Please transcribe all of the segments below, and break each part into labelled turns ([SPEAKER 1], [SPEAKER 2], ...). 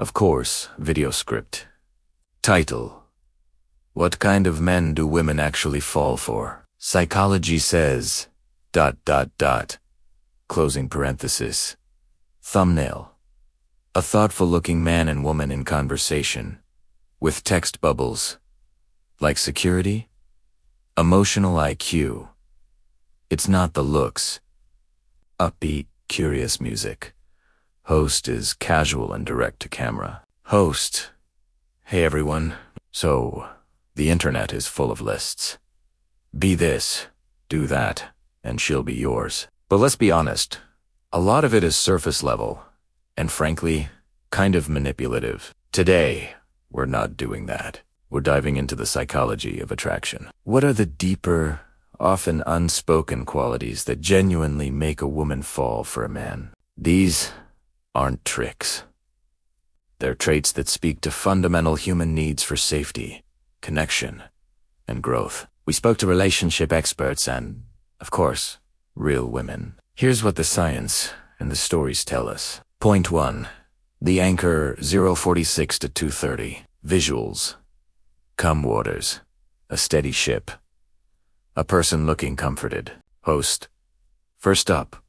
[SPEAKER 1] Of course, video script. Title: What kind of men do women actually fall for? Psychology says... ... Closing parenthesis. Thumbnail: a thoughtful-looking man and woman in conversation, with text bubbles. Like security? Emotional IQ. It's not the looks. Upbeat, curious music. Host is casual and direct to camera. Host: Hey everyone. So, the internet is full of lists. Be this, do that, and she'll be yours. But let's be honest, a lot of it is surface level, and frankly, kind of manipulative. Today, we're not doing that. We're diving into the psychology of attraction. What are the deeper, often unspoken qualities that genuinely make a woman fall for a man? These aren't tricks. They're traits that speak to fundamental human needs for safety, connection, and growth. We spoke to relationship experts and, of course, real women. Here's what the science and the stories tell us. Point 1. The anchor 046 to 230. Visuals. Calm waters. A steady ship. A person looking comforted. Host. First up,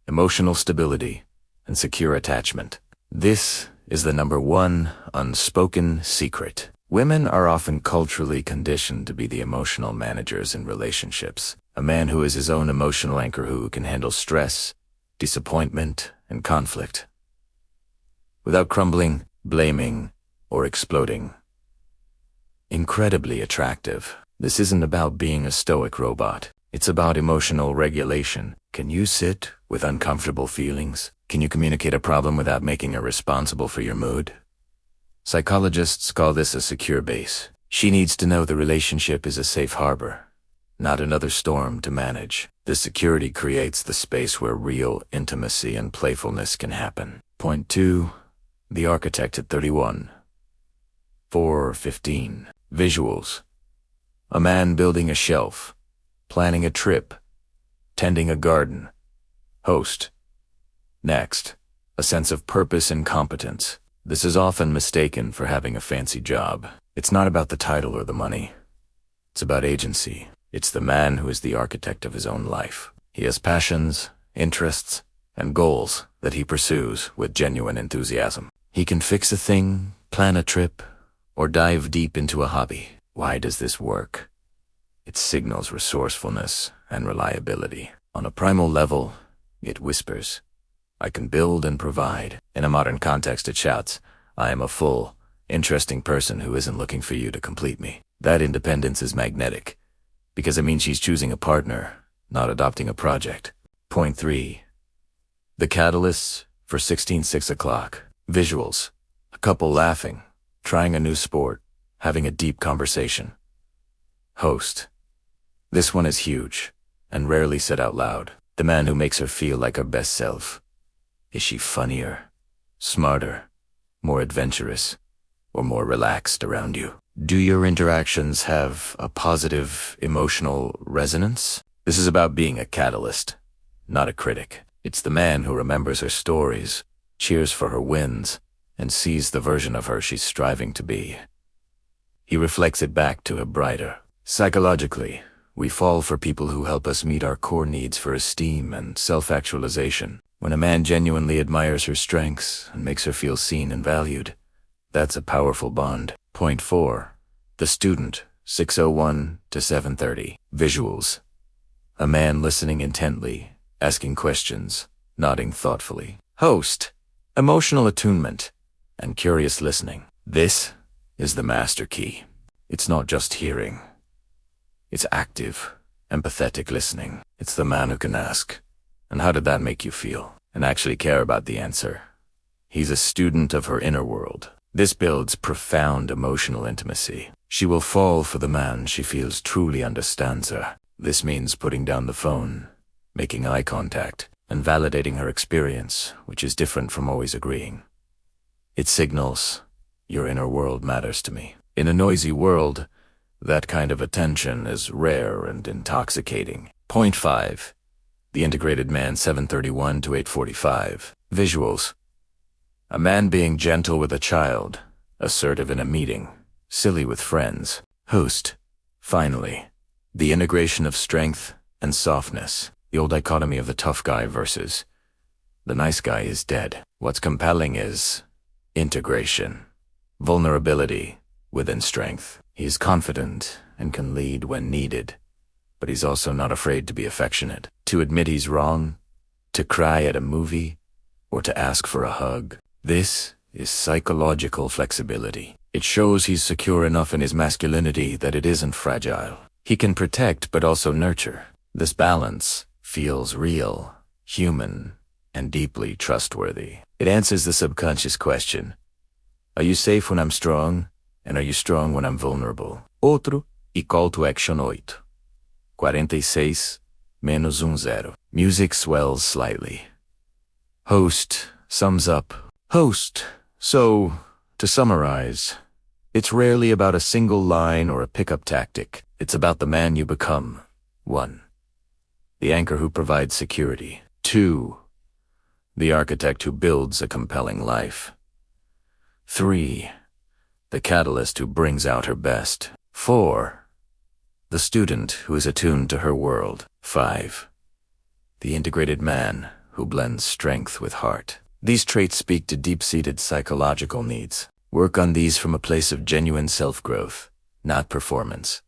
[SPEAKER 1] emotional stability and secure attachment. This is the #1 unspoken secret. Women are often culturally conditioned to be the emotional managers in relationships. A man who is his own emotional anchor, who can handle stress, disappointment, and conflict without crumbling, blaming, or exploding. Incredibly attractive. This isn't about being a stoic robot. It's about emotional regulation. Can you sit with uncomfortable feelings? Can you communicate a problem without making her responsible for your mood? Psychologists call this a secure base. She needs to know the relationship is a safe harbor, not another storm to manage. This security creates the space where real intimacy and playfulness can happen. Point 2. The architect at 31. 4:15. Visuals. A man building a shelf, planning a trip, tending a garden. Host. Next. A sense of purpose and competence. This is often mistaken for having a fancy job. It's not about the title or the money. It's about agency. It's the man who is the architect of his own life. He has passions, interests, and goals that he pursues with genuine enthusiasm. He can fix a thing, plan a trip, or dive deep into a hobby. Why does this work? It signals resourcefulness and reliability. On a primal level, it whispers, I can build and provide. In a modern context, it shouts, I am a full, interesting person who isn't looking for you to complete me. That independence is magnetic, because it means she's choosing a partner, not adopting a project. Point 3. The catalysts for 16:06 o'clock. Visuals. A couple laughing, trying a new sport, having a deep conversation. Host. This one is huge, and rarely said out loud. The man who makes her feel like her best self. Is she funnier, smarter, more adventurous, or more relaxed around you? Do your interactions have a positive emotional resonance? This is about being a catalyst, not a critic. It's the man who remembers her stories, cheers for her wins, and sees the version of her she's striving to be. He reflects it back to a brighter. Psychologically, we fall for people who help us meet our core needs for esteem and self-actualization. When a man genuinely admires her strengths and makes her feel seen and valued, that's a powerful bond. Point 4. The student, 6:01 to 7:30. Visuals. A man listening intently, asking questions, nodding thoughtfully. Host. Emotional attunement and curious listening. This is the master key. It's not just hearing. It's active, empathetic listening. It's the man who can ask, and how did that make you feel? And actually care about the answer. He's a student of her inner world. This builds profound emotional intimacy. She will fall for the man she feels truly understands her. This means putting down the phone, making eye contact, and validating her experience, which is different from always agreeing. It signals, your inner world matters to me. In a noisy world, that kind of attention is rare and intoxicating. Point 5. The integrated man, 7:31 to 8:45. Visuals. A man being gentle with a child, assertive in a meeting, silly with friends. Host. Finally, the integration of strength and softness. The old dichotomy of the tough guy versus the nice guy is dead. What's compelling is integration, vulnerability within strength. He's confident and can lead when needed, but he's also not afraid to be affectionate, to admit he's wrong, to cry at a movie, or to ask for a hug. This is psychological flexibility. It shows he's secure enough in his masculinity that it isn't fragile. He can protect but also nurture. This balance feels real, human, and deeply trustworthy. It answers the subconscious question: are you safe when I'm strong? And are you strong when I'm vulnerable? Outro e call to action 8. 46 menos 10. Music swells slightly. Host sums up. Host. So, to summarize, it's rarely about a single line or a pickup tactic. It's about the man you become. 1. The anchor who provides security. 2. The architect who builds a compelling life. 3. The catalyst who brings out her best. 4. The student who is attuned to her world. 5. The integrated man who blends strength with heart. These traits speak to deep-seated psychological needs. Work on these from a place of genuine self-growth, not performance.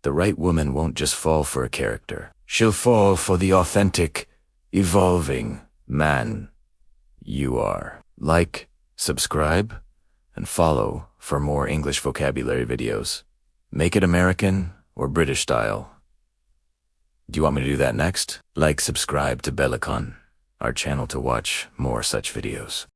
[SPEAKER 1] The right woman won't just fall for a character. She'll fall for the authentic, evolving man you are. Like, subscribe, and follow for more English vocabulary videos. Make it American or British style. Do you want me to do that next? Like, subscribe to Bellicon, our channel, to watch more such videos.